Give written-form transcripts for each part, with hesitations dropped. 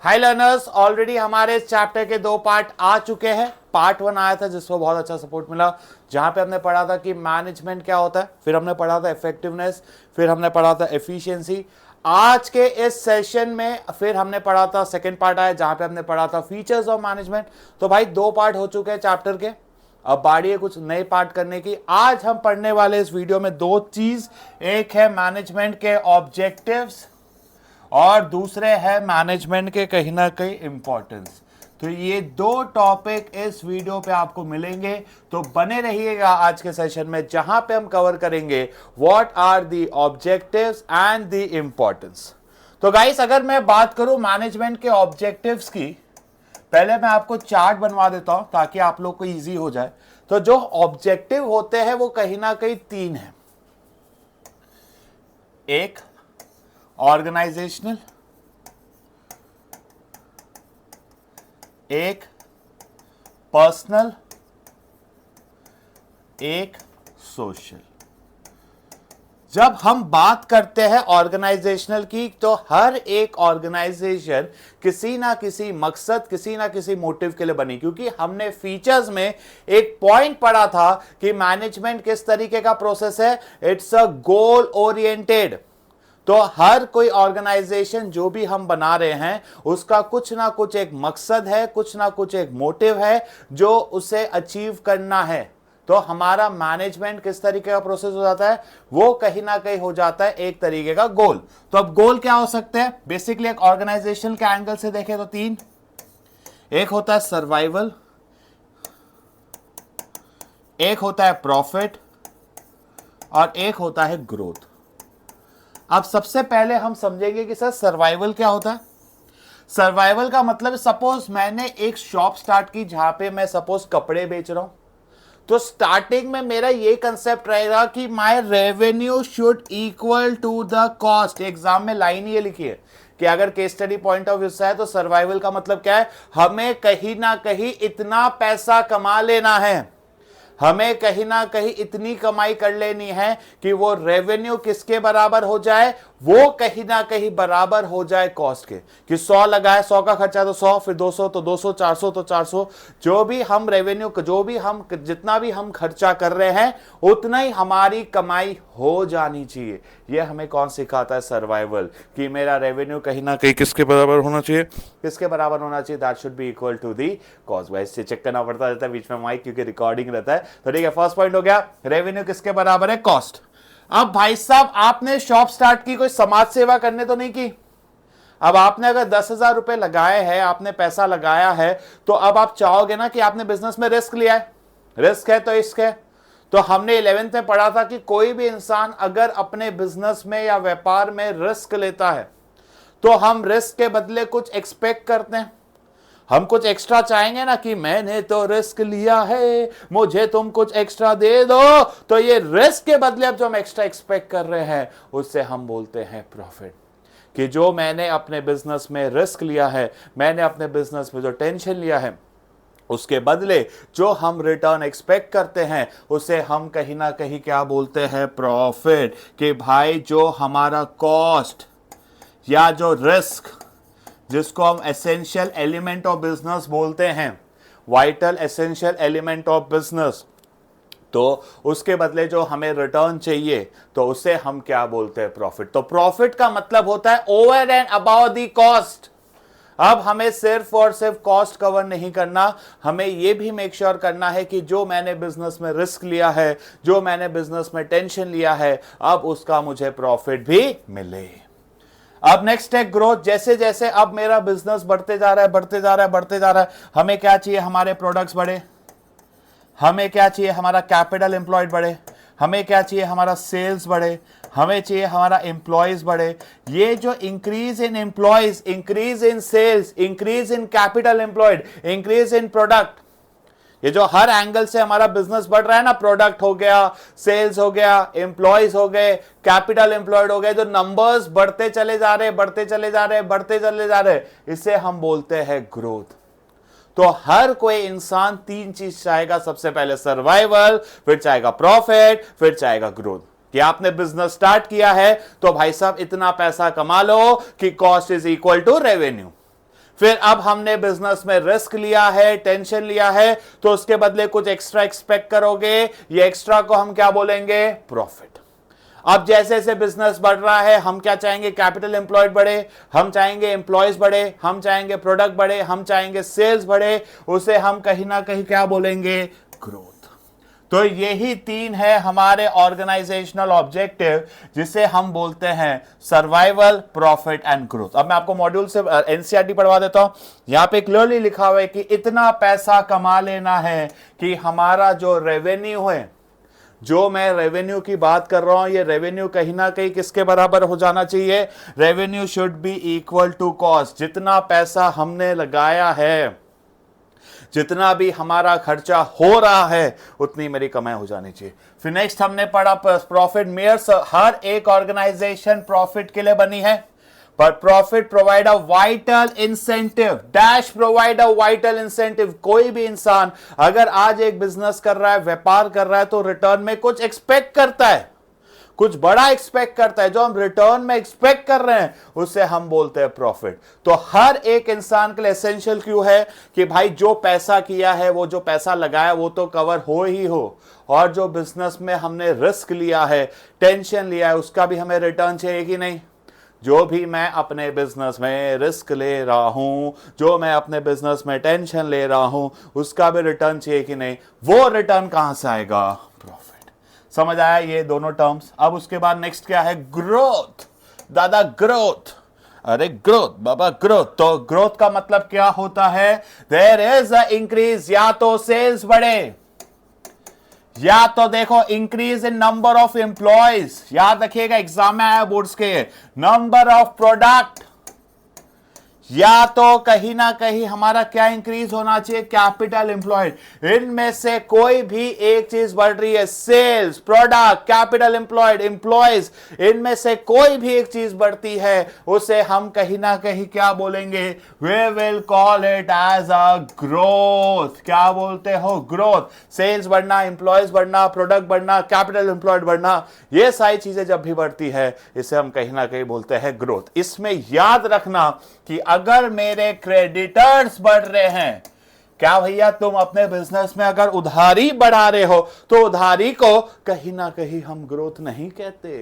हाय learners, already हमारे इस chapter के 2 पार्ट आ चुके हैं। पार्ट 1 आया था जिसको बहुत अच्छा सपोर्ट मिला, जहां पे हमने पढ़ा था कि मैनेजमेंट क्या होता है, फिर हमने पढ़ा था इफेक्टिवनेस, फिर हमने पढ़ा था एफिशिएंसी। आज के इस सेशन में फिर हमने पढ़ा था, सेकंड पार्ट आया जहां पे हमने पढ़ा था फीचर्स ऑफ मैनेजमेंट। तो भाई 2 पार्ट हो चुके हैं चैप्टर के, अब बारी है कुछ नए पार्ट करने की। आज हम पढ़ने वाले इस वीडियो में 2 चीज, एक है मैनेजमेंट के ऑब्जेक्टिव्स और दूसरे है मैनेजमेंट के कहीं ना कहीं इंपॉर्टेंस। तो ये 2 टॉपिक इस वीडियो पे आपको मिलेंगे, तो बने रहिएगा आज के सेशन में जहां पे हम कवर करेंगे what are the objectives and the importance. तो गाइस, अगर मैं बात करूं मैनेजमेंट के ऑब्जेक्टिव्स की, पहले मैं आपको चार्ट बनवा देता हूं ताकि आप लोग को इजी हो जाए। तो जो ऑब्जेक्टिव होते हैं वो कहीं ना कहीं 3 है। एक ऑर्गेनाइजेशनल, एक पर्सनल, एक सोशल। जब हम बात करते हैं ऑर्गेनाइजेशनल की, तो हर एक ऑर्गेनाइजेशन किसी ना किसी मकसद, किसी ना किसी मोटिव के लिए बनी। क्योंकि हमने फीचर्स में एक पॉइंट पढ़ा था कि मैनेजमेंट किस तरीके का प्रोसेस है, इट्स अ गोल ओरिएंटेड। तो हर कोई ऑर्गेनाइजेशन जो भी हम बना रहे हैं उसका कुछ ना कुछ एक मकसद है, कुछ ना कुछ एक मोटिव है जो उसे अचीव करना है। तो हमारा मैनेजमेंट किस तरीके का प्रोसेस हो जाता है, वो कहीं ना कहीं हो जाता है एक तरीके का गोल। तो अब गोल क्या हो सकते हैं, बेसिकली एक ऑर्गेनाइजेशन के एंगल से देखें तो 3। एक होता है सर्वाइवल, एक होता है प्रॉफिट और एक होता है ग्रोथ। अब सबसे पहले हम समझेंगे कि सर सर्वाइवल क्या होता है। सर्वाइवल का मतलब, सपोज मैंने एक शॉप स्टार्ट की जहां पे मैं सपोज कपड़े बेच रहा हूं, तो स्टार्टिंग में मेरा ये कंसेप्ट रहेगा कि my revenue should equal to the cost. Exam में लाइन ये लिखी है कि अगर case study point of view से है तो सर्वाइवल का मतलब क्या है, हमें कहीं ना कहीं इतना पैसा कमा लेना है, हमें कहीं ना कहीं इतनी कमाई कर लेनी है कि वो रेवेन्यू किसके बराबर हो जाए, वो कहीं ना कहीं बराबर हो जाए कॉस्ट के। कि 100 लगाए, 100 का खर्चा तो 100, फिर 200 तो 200, 400 तो 400, जो भी हम रेवेन्यू, जो भी हम जितना भी हम खर्चा कर रहे हैं उतना ही हमारी कमाई हो जानी चाहिए। ये हमें कौन सिखाता है, सर्वाइवल, कि मेरा रेवेन्यू कहीं ना कहीं किसके बराबर होना चाहिए, किसके बराबर होना चाहिए, that should be equal to the cost. वैसे चेक करना पड़ता रहता है बीच में माइक, क्योंकि रिकॉर्डिंग रहता है। तो ठीक है, फर्स्ट पॉइंट हो गया, रेवेन्यू किसके बराबर है, कॉस्ट। अब भाई साहब, आपने शॉप स्टार्ट की, कोई समाज सेवा करने तो नहीं की। अब आपने अगर 10,000 रुपए लगाए हैं, आपने पैसा लगाया है, तो अब आप चाहोगे ना कि आपने बिजनेस में रिस्क लिया है, रिस्क है तो इश्क है। तो हमने 11th में पढ़ा था कि कोई भी इंसान अगर अपने बिजनेस में या व्यापार में रिस्क लेता है तो हम रिस्क के बदले कुछ एक्सपेक्ट करते हैं, हम कुछ एक्स्ट्रा चाहेंगे ना कि मैंने तो रिस्क लिया है, मुझे तुम कुछ एक्स्ट्रा दे दो। तो ये रिस्क के बदले अब जो हम एक्स्ट्रा एक्सपेक्ट कर रहे हैं उससे हम बोलते हैं प्रॉफिट। कि जो मैंने अपने बिजनेस में रिस्क लिया है, मैंने अपने बिजनेस में जो टेंशन लिया है, उसके बदले जो हम रिटर्न एक्सपेक्ट करते हैं उसे हम कहीं ना कहीं क्या बोलते हैं, प्रॉफिट। कि भाई जो हमारा कॉस्ट या जो रिस्क, जिसको हम एसेंशियल एलिमेंट ऑफ बिजनेस बोलते हैं, vital essential element of business, तो उसके बदले जो हमें रिटर्न चाहिए तो उसे हम क्या बोलते हैं, प्रॉफिट। तो प्रॉफिट का मतलब होता है over and about the cost. अब हमें सिर्फ और सिर्फ कॉस्ट कवर नहीं करना, हमें यह भी मेक श्योर करना है कि जो मैंने बिजनेस में रिस्क लिया है, जो मैंने बिजनेस में टेंशन लिया है, अब उसका मुझे प्रॉफिट भी मिले। अब नेक्स्ट है ग्रोथ। जैसे जैसे अब मेरा बिजनेस बढ़ते जा रहा है, बढ़ते जा रहा है, बढ़ते जा रहा है, हमें क्या चाहिए, हमारे प्रोडक्ट्स बढ़े, हमें क्या चाहिए, हमारा कैपिटल एम्प्लॉयड बढ़े, हमें क्या चाहिए, हमारा सेल्स बढ़े, हमें चाहिए हमारा एम्प्लॉयज बढ़े। ये जो increase in employees, increase in sales, increase in capital employed, increase in product, ये जो हर एंगल से हमारा बिजनेस बढ़ रहा है ना, प्रोडक्ट हो गया, सेल्स हो गया, एम्प्लॉयज हो गए, कैपिटल एम्प्लॉयड हो गए, जो नंबर्स बढ़ते चले जा रहे, बढ़ते चले जा रहे, बढ़ते चले जा रहे, इसे हम बोलते हैं ग्रोथ। तो हर कोई इंसान 3 चीज चाहेगा, सबसे पहले सर्वाइवल, फिर चाहेगा प्रॉफिट, फिर चाहेगा ग्रोथ। कि आपने बिजनेस स्टार्ट किया है तो भाई साहब इतना पैसा कमा लो कि cost is equal to revenue. फिर अब हमने बिजनेस में रिस्क लिया है, टेंशन लिया है, तो उसके बदले कुछ एक्स्ट्रा एक्सपेक्ट करोगे, ये एक्स्ट्रा को हम क्या बोलेंगे? प्रॉफिट। अब जैसे जैसे बिजनेस बढ़ रहा है, हम क्या चाहेंगे? कैपिटल एम्प्लॉयड बढ़े, हम चाहेंगे एम्प्लॉयज बढ़े, हम चाहेंगे प्रोडक्ट बढ़े, हम चाहेंगे सेल्स बढ़े, उसे हम कहीं ना कहीं क्या बोलेंगे? ग्रोथ। तो यही तीन है हमारे ऑर्गेनाइजेशनल ऑब्जेक्टिव, जिसे हम बोलते हैं सर्वाइवल, प्रॉफिट एंड ग्रोथ। अब मैं आपको मॉड्यूल से एनसीईआरटी पढ़वा देता हूं। यहां पे क्लियरली लिखा हुआ है कि इतना पैसा कमा लेना है कि हमारा जो रेवेन्यू है, जो मैं रेवेन्यू की बात कर रहा हूं, ये रेवेन्यू कहीं ना कहीं किसके बराबर हो जाना चाहिए? Revenue should be equal to cost. जितना पैसा हमने लगाया है, जितना भी हमारा खर्चा हो रहा है, उतनी मेरी कमाई हो जानी चाहिए। फिर नेक्स्ट हमने पढ़ा प्रॉफिट मेयर्स। हर एक ऑर्गेनाइजेशन प्रॉफिट के लिए बनी है, पर profit provide a vital incentive, dash provide a vital incentive. कोई भी इंसान अगर आज एक बिजनेस कर रहा है, व्यापार कर रहा है, तो रिटर्न में कुछ एक्सपेक्ट करता है, कुछ बड़ा एक्सपेक्ट करता है। जो हम रिटर्न में एक्सपेक्ट कर रहे हैं, उसे हम बोलते हैं प्रॉफिट। तो हर एक इंसान के लिए एसेंशियल क्यों है कि भाई जो पैसा किया है, वो जो पैसा लगाया, वो तो कवर हो ही हो, और जो बिजनेस में हमने रिस्क लिया है, टेंशन लिया है, उसका भी हमें रिटर्न चाहिए कि नहीं? जो भी मैं अपने बिजनेस में रिस्क ले रहा हूं, जो मैं अपने बिजनेस में टेंशन ले रहा हूं, उसका भी रिटर्न चाहिए कि नहीं? वो रिटर्न कहां से आएगा? प्रॉफिट। समझ आया ये दोनों टर्म्स? अब उसके बाद नेक्स्ट क्या है? ग्रोथ। दादा ग्रोथ, अरे ग्रोथ बाबा, ग्रोथ। तो ग्रोथ का मतलब क्या होता है? देयर इज अ इंक्रीज, या तो सेल्स बढ़े, या तो देखो increase in number of employees, याद रखिएगा एग्जाम में आया बोर्ड्स के, नंबर ऑफ प्रोडक्ट, या तो कहीं ना कहीं हमारा क्या इंक्रीज होना चाहिए? Capital employed. इनमें से कोई भी एक चीज बढ़ रही है, sales, product, capital employed, employees, इनमें से कोई भी एक चीज बढ़ती है, उसे हम कहीं ना कहीं क्या बोलेंगे? We will call it as a growth. क्या बोलते हो? ग्रोथ। सेल्स बढ़ना, एम्प्लॉयज बढ़ना, प्रोडक्ट बढ़ना, कैपिटल एम्प्लॉयड बढ़ना, ये सारी चीजें जब भी बढ़ती है, इसे हम कहीं ना कहीं बोलते हैं ग्रोथ। इसमें याद रखना कि अगर मेरे क्रेडिटर्स बढ़ रहे हैं, क्या भैया तुम अपने बिजनेस में अगर उधारी बढ़ा रहे हो, तो उधारी को कहीं ना कहीं हम ग्रोथ नहीं कहते।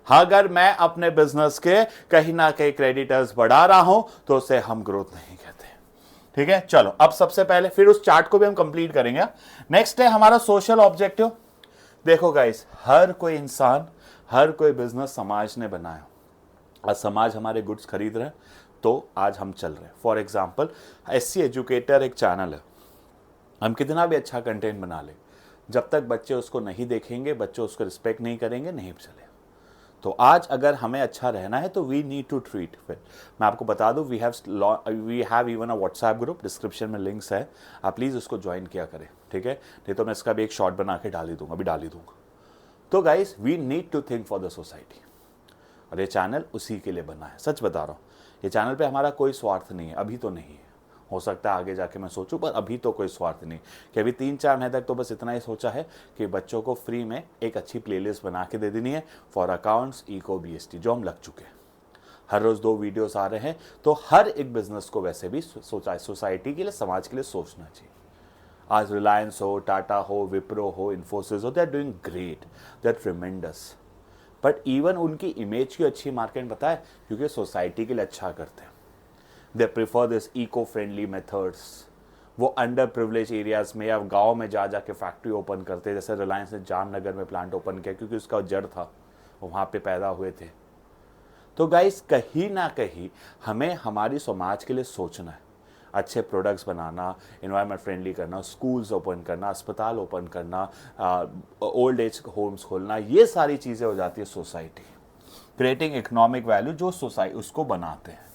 अगर मैं अपने बिजनेस के कहीं ना कहीं क्रेडिटर्स बढ़ा रहा हूं, तो उसे हम ग्रोथ नहीं कहते। ठीक है, चलो अब सबसे पहले फिर उस चार्ट को भी हम कंप्लीट करेंगे। नेक्स्ट है हमारा सोशल ऑब्जेक्टिव। देखो गाइस, हर कोई इंसान, हर कोई बिजनेस समाज ने बनाया, और समाज हमारे गुड्स खरीद रहे हैं, तो आज हम चल रहे हैं। फॉर एग्जाम्पल, एससी एजुकेटर एक चैनल है, हम कितना भी अच्छा कंटेंट बना ले, जब तक बच्चे उसको नहीं देखेंगे, बच्चे उसको रिस्पेक्ट नहीं करेंगे, नहीं चलेगा। तो आज अगर हमें अच्छा रहना है, तो वी नीड टू ट्रीट। फिर मैं आपको बता दूं, we have even a WhatsApp group, description में लिंक्स है, आप प्लीज़ उसको ज्वाइन किया करें, ठीक है? नहीं तो मैं इसका भी एक शॉर्ट बना के डाल ही दूंगा, अभी डाल ही दूंगा। तो guys, we need to think for the society, और ये चैनल उसी के लिए बना है। सच बता रहा हूँ, ये चैनल पे हमारा कोई स्वार्थ नहीं है, अभी तो नहीं है, हो सकता है आगे जाके मैं सोचूं, पर अभी तो कोई स्वार्थ नहीं। कि अभी 3-4 महीने तक तो बस इतना ही सोचा है कि बच्चों को फ्री में एक अच्छी प्लेलिस्ट बना के दे देनी है फॉर अकाउंट्स, इको, बीएसटी, जो हम लग चुके हैं। हर रोज़ 2 वीडियोस आ रहे हैं, तो हर एक बिजनेस को वैसे भी सोसाइटी के लिए, समाज के लिए सोचना चाहिए। आज रिलायंस हो, टाटा हो, विप्रो हो, इन्फोसिस हो, they are doing great, they are tremendous, but even उनकी इमेज की अच्छी मार्केट पता है, क्योंकि सोसाइटी के लिए अच्छा करते हैं। They prefer this eco friendly methods. वो अंडर प्रिविलेज एरियाज में या गांव में जा जाके फैक्ट्री ओपन करते हैं, जैसे रिलायंस ने जामनगर में प्लांट ओपन किया, क्योंकि उसका जड़ था, वो वहाँ पे पैदा हुए थे। तो गाइस, कहीं ना कहीं हमें हमारी समाज के लिए सोचना है, अच्छे प्रोडक्ट्स बनाना, इन्वायरमेंट फ्रेंडली करना, स्कूल्स ओपन करना, अस्पताल ओपन करना, ओल्ड एज होम्स खोलना, ये सारी चीज़ें हो जाती है सोसाइटी। क्रिएटिंग इकोनॉमिक वैल्यू, जो सोसाइटी उसको बनाते हैं।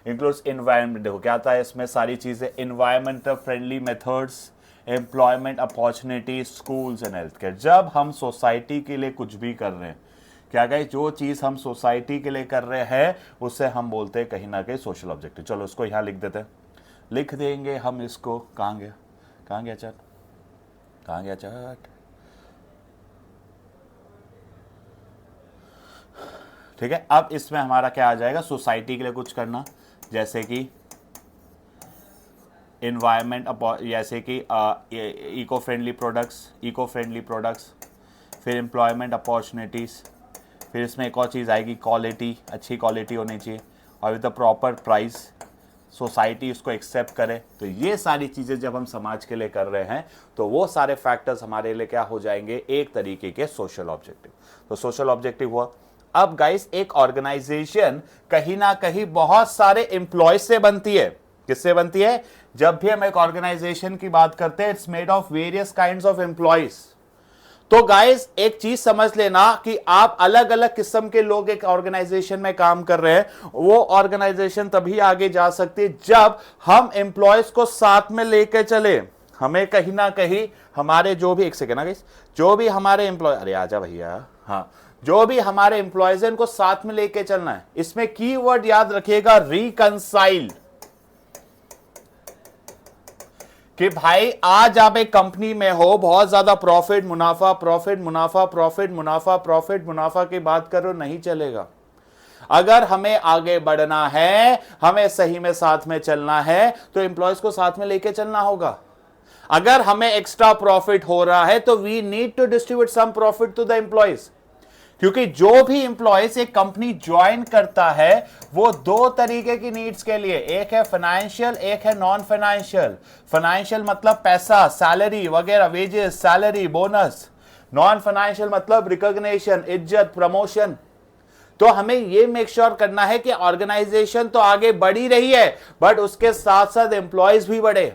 इंक्लूड्स इन्वायरमेंट, देखो क्या आता है इसमें सारी चीज़ें, environmental friendly methods, employment opportunity, schools and health care. जब हम सोसाइटी के लिए कुछ भी कर रहे हैं, क्या गई, जो चीज़ हम सोसाइटी के लिए कर रहे हैं, उससे हम बोलते हैं कहीं ना कहीं सोशल ऑब्जेक्टिव। चलो उसको यहाँ लिख देते हैं, लिख देंगे हम इसको। कहाँ गया, कहाँ गया चार्ट, कहाँ गया चार्ट? ठीक है, अब इसमें हमारा क्या आ जाएगा? सोसाइटी के लिए कुछ करना, जैसे कि इन्वायरमेंट, जैसे कि इको फ्रेंडली प्रोडक्ट्स, फिर एम्प्लॉयमेंट अपॉर्चुनिटीज़, फिर इसमें एक और चीज़ आएगी क्वालिटी, अच्छी क्वालिटी होनी चाहिए, और with the proper price, society उसको एक्सेप्ट करे। तो ये सारी चीज़ें जब हम समाज के लिए कर रहे हैं तो वो सारे फैक्टर्स हमारे लिए क्या हो जाएंगे, एक तरीके के सोशल ऑब्जेक्टिव। तो सोशल ऑब्जेक्टिव हुआ। अब गाइस, एक ऑर्गेनाइजेशन कहीं ना कहीं बहुत सारे एम्प्लॉय से बनती है। किससे बनती है? जब भी हम एक ऑर्गेनाइजेशन की बात करते हैं, it's made of various kinds of employees. तो गाइस, एक चीज समझ लेना कि आप अलग अलग किस्म के लोग एक ऑर्गेनाइजेशन में काम कर रहे हैं, वो ऑर्गेनाइजेशन तभी आगे जा सकती है जब हम एम्प्लॉयज को साथ में लेकर चले। हमें कहीं ना कहीं हमारे जो भी, एक सेकेंड ना गाइस, जो भी हमारे एम्प्लॉय, अरे आजा भैया, हाँ, जो भी हमारे एम्प्लॉयज हैं उनको साथ में लेके चलना है। इसमें कीवर्ड याद रखिएगा, रिकंसाइल। कि भाई आज आप एक कंपनी में हो, बहुत ज्यादा प्रॉफिट मुनाफा प्रॉफिट मुनाफा प्रॉफिट मुनाफा प्रॉफिट मुनाफा की बात करो, नहीं चलेगा। अगर हमें आगे बढ़ना है, हमें सही में साथ में चलना है, तो एम्प्लॉयज को साथ में लेके चलना होगा। अगर हमें एक्स्ट्रा प्रॉफिट हो रहा है तो we need to distribute some profit to the employees. क्योंकि जो भी एम्प्लॉयज एक कंपनी ज्वाइन करता है वो दो तरीके की नीड्स के लिए, एक है फाइनेंशियल, एक है नॉन फाइनेंशियल। फाइनेंशियल मतलब पैसा, सैलरी वगैरह, wages, salary, bonus. Non financial मतलब रिकॉग्निशन, इज्जत, प्रमोशन। तो हमें ये मेक श्योर करना है कि ऑर्गेनाइजेशन तो आगे बढ़ ही रही है, बट उसके साथ साथ एम्प्लॉयज भी बढ़े।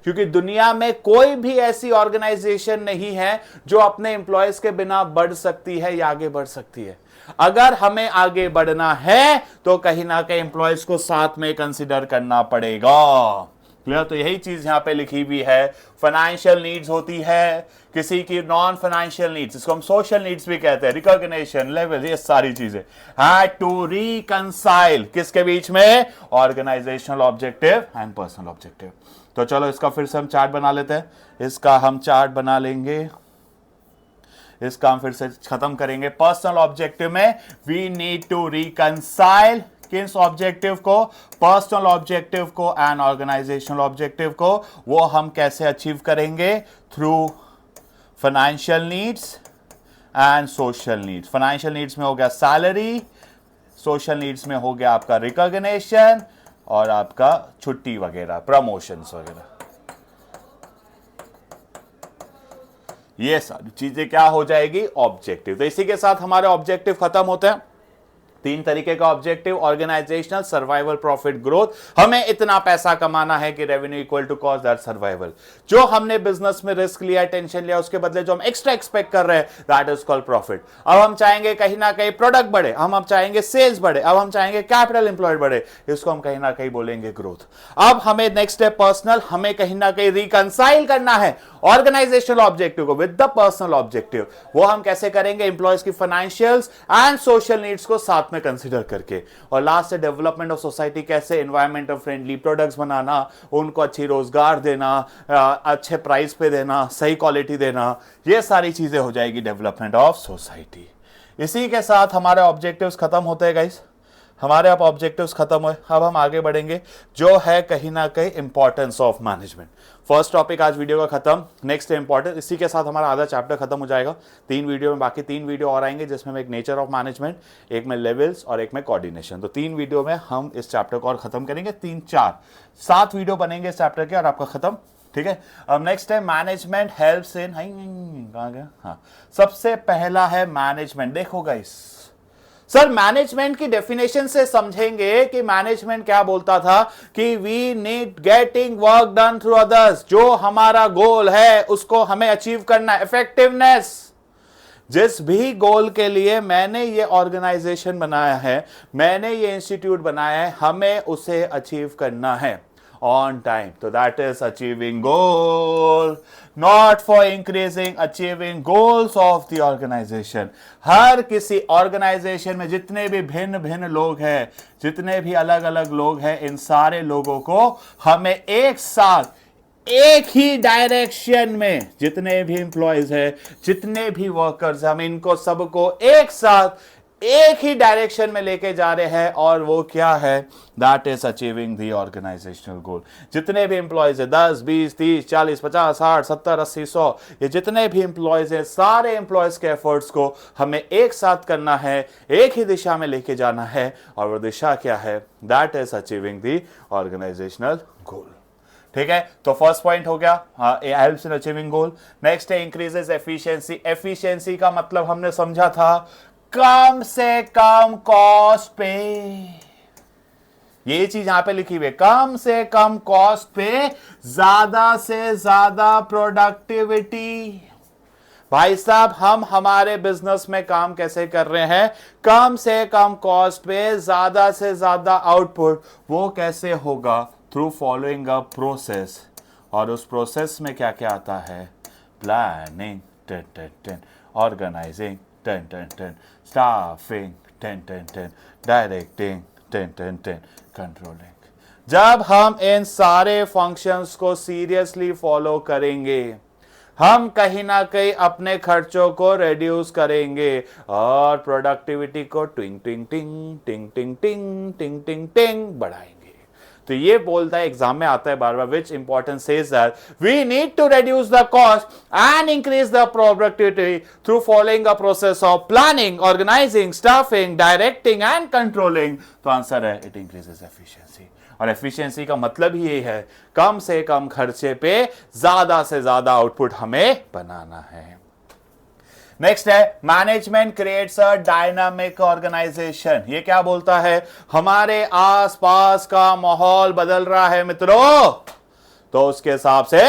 क्योंकि दुनिया में कोई भी ऐसी ऑर्गेनाइजेशन नहीं है जो अपने एम्प्लॉयज के बिना बढ़ सकती है या आगे बढ़ सकती है। अगर हमें आगे बढ़ना है तो कहीं ना कहीं एम्प्लॉयज को साथ में कंसीडर करना पड़ेगा। क्लियर? तो यही चीज यहां पे लिखी हुई है। फाइनेंशियल नीड्स होती है, किसी की नॉन फाइनेंशियल नीड्स, इसको हम सोशल नीड्स भी कहते हैं, रिकॉग्निशन, लेवल, ये सारी चीजें हैड टू रिकंसाइल किसके बीच में? Organisational objective and personal objective. तो चलो इसका फिर से हम चार्ट बना लेते हैं। इसका हम चार्ट बना लेंगे, इसका हम फिर से खत्म करेंगे। पर्सनल ऑब्जेक्टिव में वी नीड टू रिकंसाइल किस ऑब्जेक्टिव को? पर्सनल ऑब्जेक्टिव को एंड ऑर्गेनाइजेशनल ऑब्जेक्टिव को। वो हम कैसे अचीव करेंगे? Through financial needs and social needs. Financial needs में हो गया सैलरी, सोशल नीड्स में हो गया आपका रिकॉग्निशन और आपका छुट्टी वगैरह, प्रमोशंस वगैरह। ये सारी चीजें क्या हो जाएगी? ऑब्जेक्टिव। तो इसी के साथ हमारे ऑब्जेक्टिव खत्म होते हैं। तीन तरीके का objective, organisational, survival, profit, growth. हमें इतना पैसा कमाना है कि revenue equal to cost that survival. जो हमने बिजनेस में रिस्क लिया, टेंशन लिया, उसके बदले जो हम एक्स्ट्रा एक्सपेक्ट कर रहे हैं दैट इज कॉल्ड प्रॉफिट। अब हम चाहेंगे कहीं ना कहीं प्रोडक्ट बढ़े, हम चाहेंगे सेल्स बढ़े, अब हम चाहेंगे कैपिटल एम्प्लॉयड बढ़े, इसको हम कहीं ना कहीं बोलेंगे ग्रोथ। अब हमें नेक्स्ट है पर्सनल, हमें कहीं ना कहीं रिकंसाइल करना है ऑर्गेनाइजेशनल ऑब्जेक्टिव को विद द पर्सनल ऑब्जेक्टिव। वो हम कैसे करेंगे? एम्प्लॉयज की फाइनेंशियल्स एंड सोशल नीड्स को साथ में कंसीडर करके। और लास्ट है डेवलपमेंट ऑफ सोसाइटी, कैसे एनवायरमेंट फ्रेंडली प्रोडक्ट्स बनाना, उनको अच्छी रोजगार देना, अच्छे प्राइस पे देना, सही क्वालिटी देना, ये सारी चीजें हो जाएगी डेवलपमेंट ऑफ सोसाइटी। इसी के साथ हमारे ऑब्जेक्टिव्स खत्म होते हैं गाइस, हमारे अब ऑब्जेक्टिव्स खत्म हुए। अब हम आगे बढ़ेंगे जो है कहीं ना कहीं importance of management. First topic आज वीडियो का खत्म, नेक्स्ट इंपॉर्टेंट। इसी के साथ हमारा आधा चैप्टर खत्म हो जाएगा। 3 वीडियो में, बाकी 3 वीडियो और आएंगे जिसमें एक नेचर ऑफ मैनेजमेंट, एक में लेवल्स और एक में कोऑर्डिनेशन। तो 3 वीडियो में हम इस चैप्टर को और खत्म करेंगे। 3, 4, 7 वीडियो बनेंगे इस चैप्टर के और आपका खत्म। ठीक है। अब नेक्स्ट है मैनेजमेंट हेल्प्स इन, कहां गया? हाँ, सबसे पहला है मैनेजमेंट। देखो गाइस, सर मैनेजमेंट की डेफिनेशन से समझेंगे कि मैनेजमेंट क्या बोलता था कि we need getting work done through others. जो हमारा गोल है उसको हमें अचीव करना है, इफेक्टिवनेस। जिस भी गोल के लिए मैंने ये ऑर्गेनाइजेशन बनाया है, मैंने ये इंस्टीट्यूट बनाया है, हमें उसे अचीव करना है on time. So that is achieving goal, not for increasing, achieving goals of the organization. हर किसी ऑर्गेनाइजेशन में जितने भी भिन्न भिन्न लोग हैं, जितने भी अलग अलग लोग हैं, इन सारे लोगों को हमें एक साथ एक ही डायरेक्शन में, जितने भी एम्प्लॉयज हैं, जितने भी वर्कर्स, हम इनको सबको एक साथ एक ही डायरेक्शन में लेके जा रहे हैं, और वो क्या है, that is achieving the organisational goal. जितने भी एम्प्लॉयज है 10, 20, 30, 40, 50, 60, 70, 80, 100, ये जितने भी एम्प्लॉयज हैं, सारे एम्प्लॉयज के एफर्ट्स को हमें एक साथ करना है, एक ही दिशा में लेके जाना है, और वो दिशा क्या है, that is achieving the organisational goal. ठीक है, तो फर्स्ट पॉइंट हो गया, helps in achieving goal. Next है इंक्रीजेस एफिशिएंसी। एफिशिएंसी का मतलब हमने समझा था कम से कम कॉस्ट पे, ये चीज यहां पे लिखी हुई है, कम से कम कॉस्ट पे ज्यादा से ज्यादा प्रोडक्टिविटी। भाई साहब, हम हमारे बिजनेस में काम कैसे कर रहे हैं, कम से कम कॉस्ट पे ज्यादा से ज्यादा आउटपुट। वो कैसे होगा, थ्रू फॉलोइंग अ प्रोसेस, और उस प्रोसेस में क्या क्या आता है, planning, organising, staffing, directing, controlling. जब हम इन सारे फंक्शंस को सीरियसली फॉलो करेंगे, हम कहीं ना कहीं अपने खर्चों को रिड्यूस करेंगे और प्रोडक्टिविटी को टिंग टिंग टिंग टिंग टिंग टिंग टिंग टिंग टिंग बढ़ाएंगे। तो ये बोलता है, एग्जाम में आता है बार बार, which important says that we need to reduce the cost and increase the productivity through following a process of planning, organising, staffing, directing and controlling. तो आंसर है इट इंक्रीजेस एफिशिएंसी। और एफिशिएंसी का मतलब ही ये है, कम से कम खर्चे पे ज्यादा से ज्यादा आउटपुट हमें बनाना है। नेक्स्ट है management creates a dynamic organisation. ये क्या बोलता है, हमारे आसपास का माहौल बदल रहा है मित्रों, तो उसके हिसाब से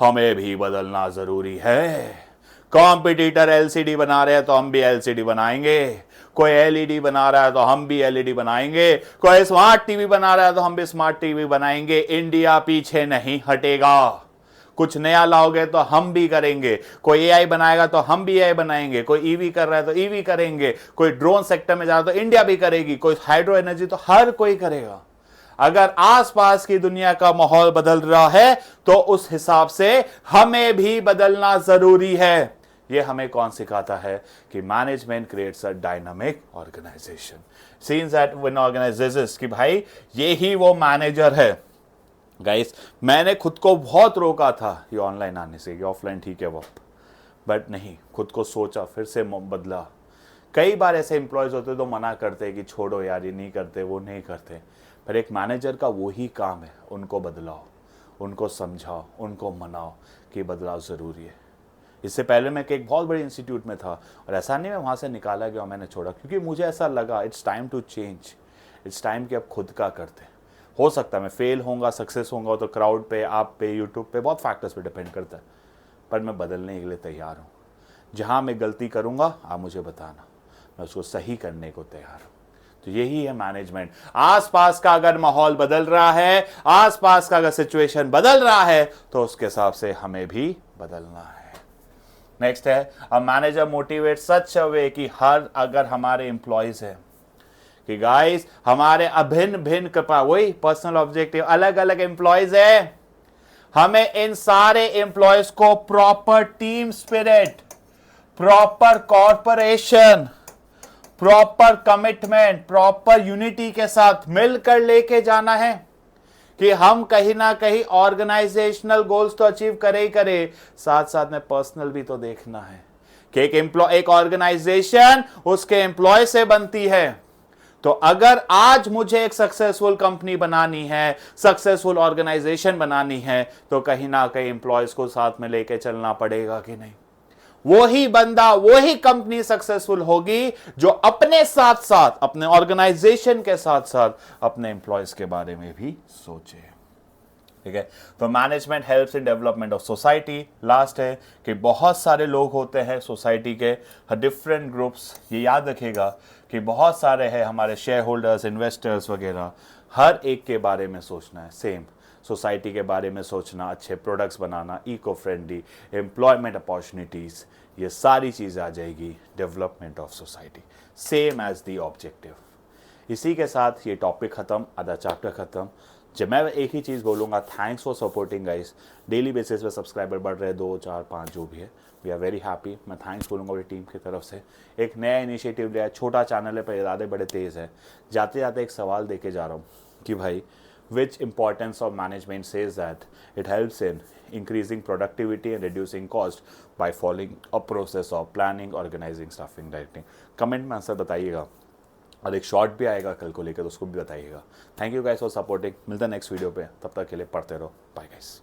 हमें भी बदलना जरूरी है। कॉम्पिटिटर एलसीडी बना रहे हैं तो हम भी एलसीडी बनाएंगे, कोई एलईडी बना रहा है तो हम भी एलईडी बनाएंगे, कोई स्मार्ट टीवी बना रहा है तो हम भी स्मार्ट टीवी बनाएंगे। इंडिया पीछे नहीं हटेगा। कुछ नया लाओगे तो हम भी करेंगे, कोई एआई बनाएगा तो हम भी एआई बनाएंगे, कोई ईवी कर रहा है तो ईवी करेंगे, कोई ड्रोन सेक्टर में जा रहा है तो इंडिया भी करेगी, कोई हाइड्रो एनर्जी, तो हर कोई करेगा। अगर आसपास की दुनिया का माहौल बदल रहा है तो उस हिसाब से हमें भी बदलना जरूरी है। ये हमें कौन सिखाता है कि management creates a dynamic organisation. Since that when organisations कि भाई ये ही वो मैनेजर है। गाइस, मैंने खुद को बहुत रोका था ये ऑनलाइन आने से, ये ऑफलाइन ठीक है वो, बट नहीं, खुद को सोचा, फिर से बदला। कई बार ऐसे एम्प्लॉयज होते तो मना करते कि छोड़ो यार, ये नहीं करते, वो नहीं करते, पर एक मैनेजर का वही काम है, उनको बदलाओ, उनको समझाओ, उनको मनाओ कि बदलाव ज़रूरी है। इससे पहले मैं एक बहुत बड़े इंस्टीट्यूट में था और ऐसा नहीं मैं वहाँ से निकाला गया और मैंने छोड़ा, क्योंकि मुझे ऐसा लगा it's time to change, it's time कि अब खुद का करते हैं। हो सकता है मैं फेल होऊंगा, सक्सेस होऊंगा तो क्राउड पे, आप पे, यूट्यूब पे, बहुत फैक्टर्स पे डिपेंड करता है, पर मैं बदलने के लिए तैयार हूँ। जहाँ मैं गलती करूँगा आप मुझे बताना, मैं उसको सही करने को तैयार हूँ। तो यही है मैनेजमेंट। आसपास का अगर माहौल बदल रहा है, आसपास का अगर सिचुएशन बदल रहा है, तो उसके हिसाब से हमें भी बदलना है। नेक्स्ट है अ मैनेजर मोटिवेट सच अ वे कि हर अगर हमारे एम्प्लॉयज है कि गाइस हमारे अभिन्न भिन्न कृपा, वही पर्सनल ऑब्जेक्टिव, अलग अलग एम्प्लॉयज है, हमें इन सारे एम्प्लॉयज को proper team spirit, proper corporation, proper commitment, proper unity के साथ मिलकर लेके जाना है कि हम कहीं ना कहीं ऑर्गेनाइजेशनल गोल्स तो अचीव करे ही करे, साथ साथ में पर्सनल भी तो देखना है कि एक ऑर्गेनाइजेशन उसके एम्प्लॉय से बनती है। तो अगर आज मुझे एक सक्सेसफुल कंपनी बनानी है, सक्सेसफुल ऑर्गेनाइजेशन बनानी है, तो कहीं ना कहीं एम्प्लॉयज को साथ में लेके चलना पड़ेगा कि नहीं। वही बंदा, वही कंपनी सक्सेसफुल होगी जो अपने साथ साथ, अपने ऑर्गेनाइजेशन के साथ साथ अपने एम्प्लॉयज के बारे में भी सोचे। ठीक है, तो management helps in development of society. Last है कि बहुत सारे लोग होते हैं सोसाइटी के, डिफरेंट ग्रुप्स, ये याद रखेगा कि बहुत सारे हैं हमारे शेयर होल्डर्स, इन्वेस्टर्स वगैरह, हर एक के बारे में सोचना है। सेम सोसाइटी के बारे में सोचना, अच्छे प्रोडक्ट्स बनाना, इको फ्रेंडली, एम्प्लॉयमेंट अपॉर्चुनिटीज़, ये सारी चीज़ आ जाएगी development of society, same as the objective. इसी के साथ ये टॉपिक ख़त्म, आधा चैप्टर ख़त्म। जब मैं एक ही चीज़ बोलूँगा, thanks for supporting guys. Daily basis पे सब्सक्राइबर बढ़ रहे हैं, 2 4 5 जो भी है, वी आर वेरी हैप्पी। मैं थैंक्स बोलूँगा अपनी टीम की तरफ से। एक नया इनिशिएटिव लिया है, छोटा चैनल है पर इरादे बड़े तेज़ है। जाते जाते एक सवाल दे के जा रहा हूँ कि भाई, which importance of management says that it helps in increasing productivity and reducing cost by following a process of planning, organizing, staffing, directing। Comment में आंसर बताइएगा, और एक शॉर्ट भी आएगा कल को लेकर, तो उसको भी बताइएगा। Thank you guys for supporting. मिलता है नेक्स्ट वीडियो पे, तब तक के लिए पढ़ते रहो। Bye guys.